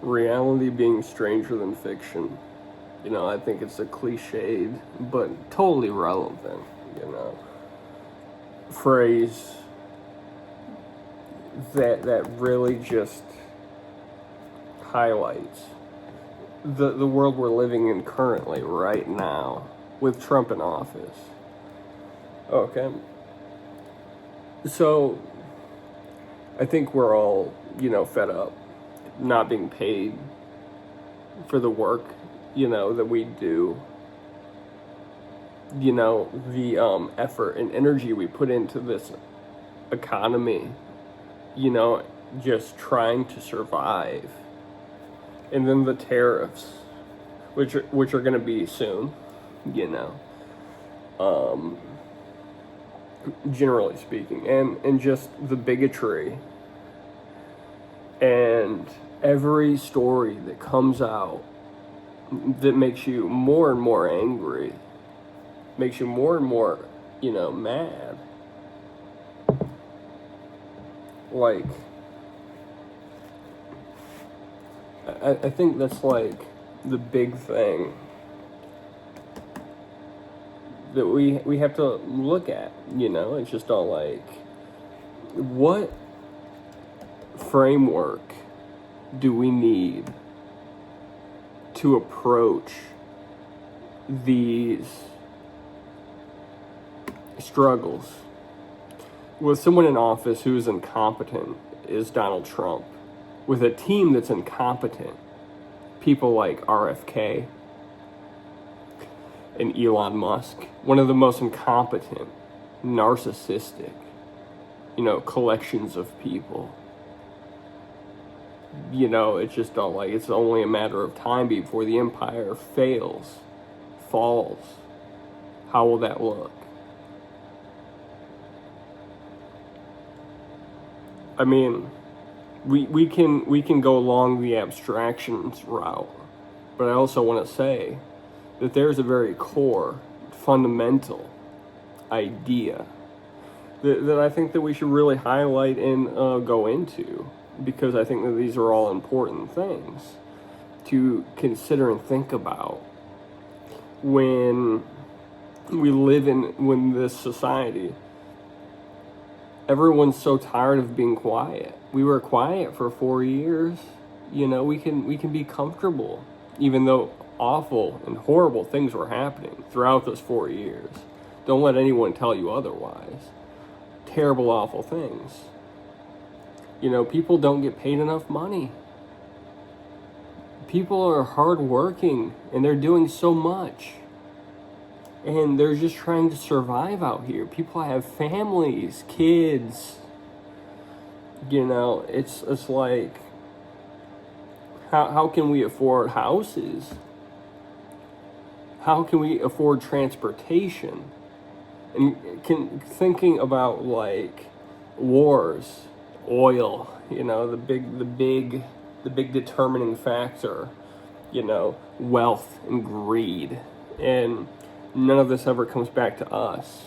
reality being stranger than fiction. I think it's a cliched, but totally relevant, phrase that really just highlights the world we're living in currently, right now, with Trump in office. Okay. So, I think we're all, fed up not being paid for the work, that we do. The effort and energy we put into this economy, just trying to survive. And then the tariffs, which are going to be soon, generally speaking, and just the bigotry and every story that comes out that makes you more and more angry, makes you more and more, mad. Like, I think that's like the big thing that we have to look at, it's just all like, what framework do we need to approach these struggles? With someone in office who is incompetent is Donald Trump. With a team that's incompetent, people like RFK and Elon Musk, one of the most incompetent, narcissistic, collections of people. It's just all like, it's only a matter of time before the empire falls. How will that look? I mean, we can go along the abstractions route, but I also want to say that there's a very core, fundamental idea that I think that we should really highlight and go into, because I think that these are all important things to consider and think about when we live when this society, everyone's so tired of being quiet. We were quiet for 4 years. We can be comfortable, even though awful and horrible things were happening throughout those 4 years. Don't let anyone tell you otherwise. Terrible, awful things. People don't get paid enough money. People are hardworking and they're doing so much. And they're just trying to survive out here. People have families, kids. It's like, how can we afford houses? How can we afford transportation? And thinking about like wars, oil, the big determining factor, wealth and greed, and none of this ever comes back to us.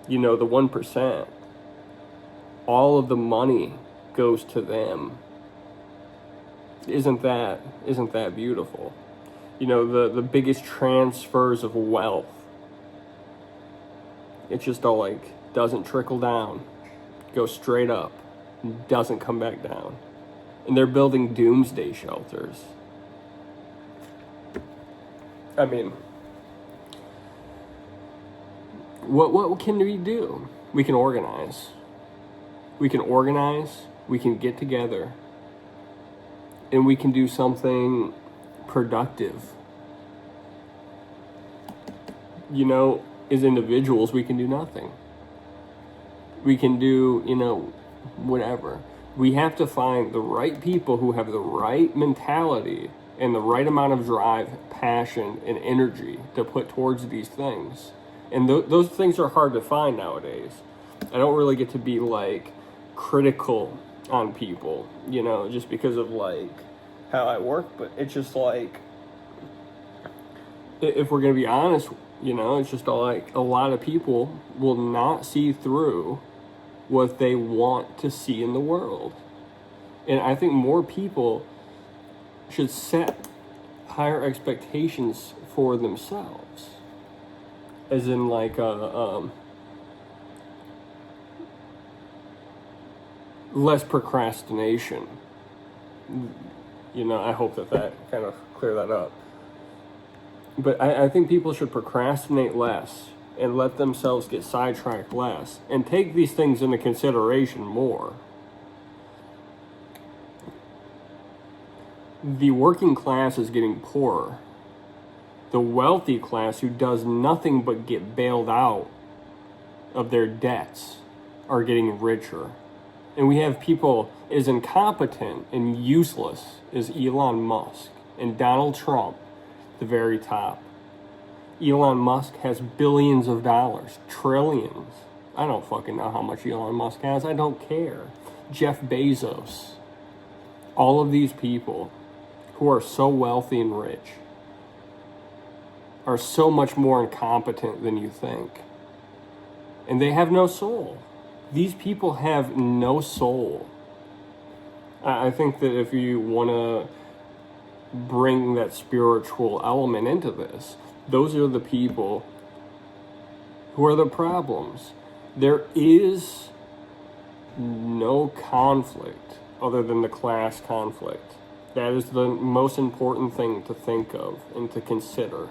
The 1%, all of the money goes to them. Isn't that beautiful? The biggest transfers of wealth, it's just all like, doesn't trickle down, goes straight up, doesn't come back down. And they're building doomsday shelters. I mean, what can we do? We can organize. We can get together, and we can do something productive. As individuals, we can do nothing. We can do, whatever. We have to find the right people who have the right mentality and the right amount of drive, passion, and energy to put towards these things. And those things are hard to find nowadays. I don't really get to be like critical on people, just because of like how I work, but it's just like, if we're going to be honest, it's just like a lot of people will not see through what they want to see in the world. And I think more people should set higher expectations for themselves, as in like less procrastination. I hope that kind of clear that up. But I think people should procrastinate less and let themselves get sidetracked less and take these things into consideration more. The working class is getting poorer. The wealthy class, who does nothing but get bailed out of their debts, are getting richer. And we have people as incompetent and useless as Elon Musk and Donald Trump at the very top. Elon Musk has billions of dollars, trillions. I don't fucking know how much Elon Musk has. I don't care. Jeff Bezos. All of these people who are so wealthy and rich are so much more incompetent than you think. And they have no soul. These people have no soul. I think that if you want to bring that spiritual element into this, those are the people who are the problems. There is no conflict other than the class conflict. That is the most important thing to think of and to consider.